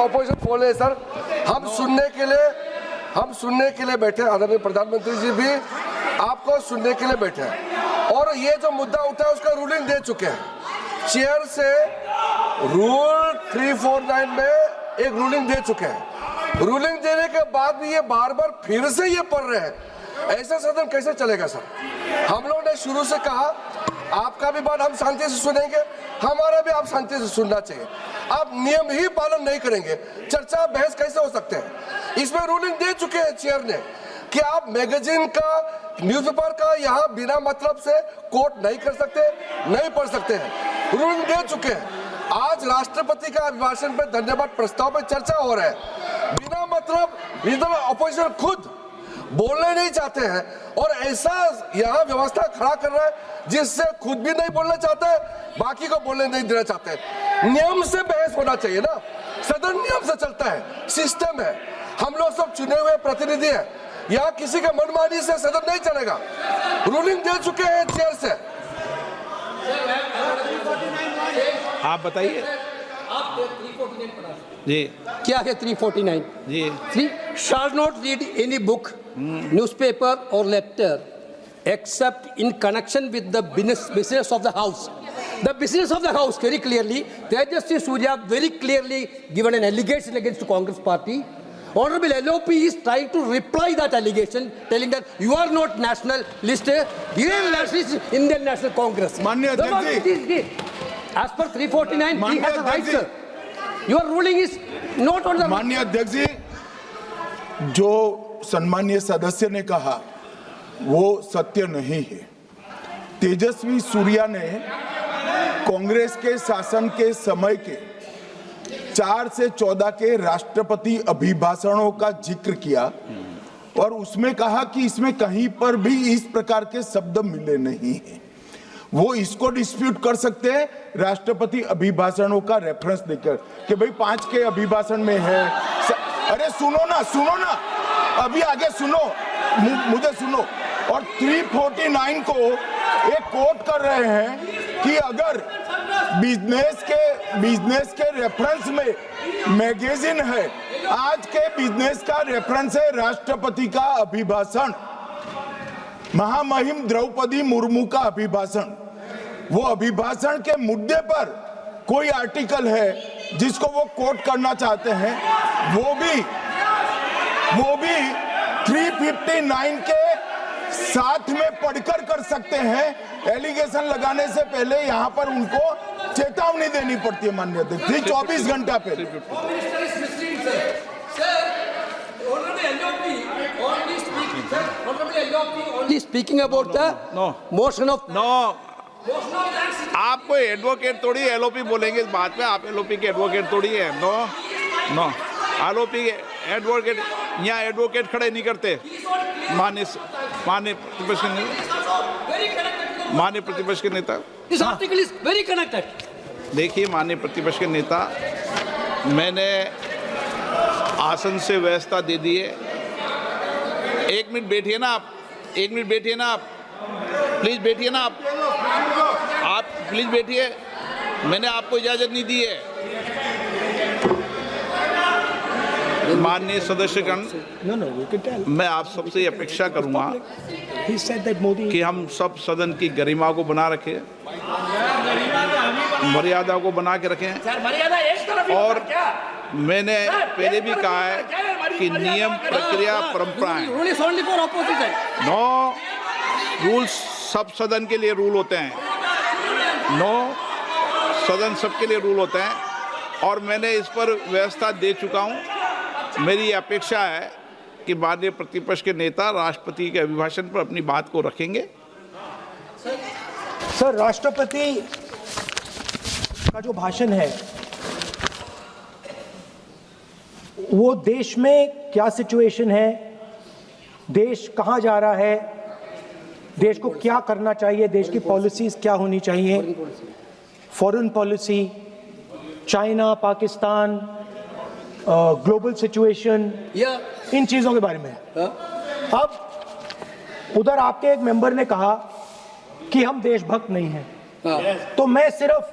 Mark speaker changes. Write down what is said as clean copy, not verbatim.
Speaker 1: Opposition phone है sir, हम सुनने के लिए बैठे, आदरणीय प्रधानमंत्री जी भी आपको सुनने के लिए बैठे हैं और ये जो मुद्दा उठा है उसका रूलिंग दे चुके हैं। चेयर से रूल 349 में एक रूलिंग दे चुके हैं। रूलिंग देने के बाद भी ये बार बार फिर से ये पढ़ रहे हैं, ऐसा सदन कैसे चलेगा सर? हम लोगों ने शुरू से कहा आपका भी बात हम शांति से सुनेंगे, हमारा भी आप शांति से सुनना चाहिए। आप नियम ही पालन नहीं करेंगे, चर्चा बहस कैसे हो सकते हैं? इसमें रूलिंग दे चुके हैं चेयर ने कि आप मैगजीन का, न्यूज़पेपर का यहाँ बिना मतलब से कोट नहीं कर सकते, नहीं पढ़ सकते हैं। रूलिंग दे चुके हैं। आज राष्ट्रपति का अभिभाषण पर धन्यवाद प्रस्ताव पर चर्चा हो रहा है, बिना मतलब लीडर ऑपोजिशन खुद बोलने नहीं चाहते हैं और ऐसा यहाँ व्यवस्था खड़ा कर रहा है जिससे खुद भी नहीं बोलना चाहता है, बाकी को बोलने नहीं देना चाहते। नियम से बहस होना चाहिए ना, सदन नियम से चलता है, सिस्टम है, हम लोग सब चुने हुए प्रतिनिधि हैं, यहाँ किसी के मनमानी से सदन नहीं चलेगा। रूलिंग दे चुके हैं चेयर से।
Speaker 2: आप बताइए जी,
Speaker 3: क्या है 349
Speaker 2: जी?
Speaker 3: 3 shall not read any book, newspaper or letter except in connection with the business of the house. The business of the house, very clearly, Tejasvi Surya very clearly given an allegation against the Congress party. Honorable LOP is trying to reply that allegation, telling that you are not nationalist, Indian nationalist, Indian National Congress.
Speaker 2: माननीय अध्यक्ष जी,
Speaker 3: as per 349, he has a right, sir. Your ruling is not on the.
Speaker 2: माननीय अध्यक्ष जी, जो सम्मानीय सदस्य ने कहा वो सत्य नहीं है। तेजस्वी सूर्या ने कांग्रेस के शासन के समय के 4 से 14 के राष्ट्रपति अभिभाषणों का जिक्र किया और उसमें कहा कि इसमें कहीं पर भी इस प्रकार के शब्द मिले नहीं हैं। वो इसको डिस्प्यूट कर सकते हैं राष्ट्रपति अभिभाषणों का रेफरेंस देकर कि भाई 5 के अभिभाषण में है। अरे सुनो ना, अभी आगे सुनो, मुझे सुनो। और 349 को एक कोट कर रहे हैं कि अगर बिजनेस के रेफरेंस में मैगजीन है, आज के बिजनेस का रेफरेंस है राष्ट्रपति का अभिभाषण, महामहिम द्रौपदी मुर्मू का अभिभाषण। वो अभिभाषण के मुद्दे पर कोई आर्टिकल है जिसको वो कोट करना चाहते हैं, वो भी 359 के साथ में पढ़कर कर सकते हैं। एलिगेशन लगाने से पहले यहाँ पर उनको चेतावनी देनी पड़ती है माननीय अध्यक्ष, 24 घंटा पहले।
Speaker 3: Speaking about the motion of
Speaker 4: आप कोई एडवोकेट थोड़ी एलओपी बोलेंगे इस बात पे, आप एलओपी के एडवोकेट थोड़ी है। नो एलओपी के एडवोकेट, यहाँ एडवोकेट खड़े नहीं करते। माननीय प्रतिपक्ष के नेता,
Speaker 3: This article is very connected.
Speaker 4: देखिए माननीय प्रतिपक्ष के नेता, मैंने आसन से व्यवस्था दे दी है। 1 मिनट बैठिए ना आप, 1 मिनट बैठिए ना आप, प्लीज बैठिए ना आप प्लीज बैठिए, मैंने आपको इजाजत नहीं दी है। माननीय सदस्यगण, मैं आप सबसे अपेक्षा करूंगा कि हम सब सदन की गरिमा को बना रखें, मर्यादा को बना के रखें। और मैंने पहले भी कहा है कि नियम, प्रक्रिया, परंपराएं, नो रूल्स सब सदन के लिए रूल होते हैं, सदन सबके लिए रूल होते हैं और मैंने इस पर व्यवस्था दे चुका हूं। मेरी अपेक्षा है कि माननीय प्रतिपक्ष के नेता राष्ट्रपति के अभिभाषण पर अपनी बात को रखेंगे।
Speaker 5: सर, राष्ट्रपति का जो भाषण है वो देश में क्या सिचुएशन है, देश कहां जा रहा है, देश को क्या करना चाहिए, देश की पॉलिसीज क्या होनी चाहिए, foreign policy, China, Pakistan, global situation, इन चीजों के बारे में। अब उधर आपके एक मेंबर ने कहा कि हम देशभक्त नहीं हैं, तो मैं सिर्फ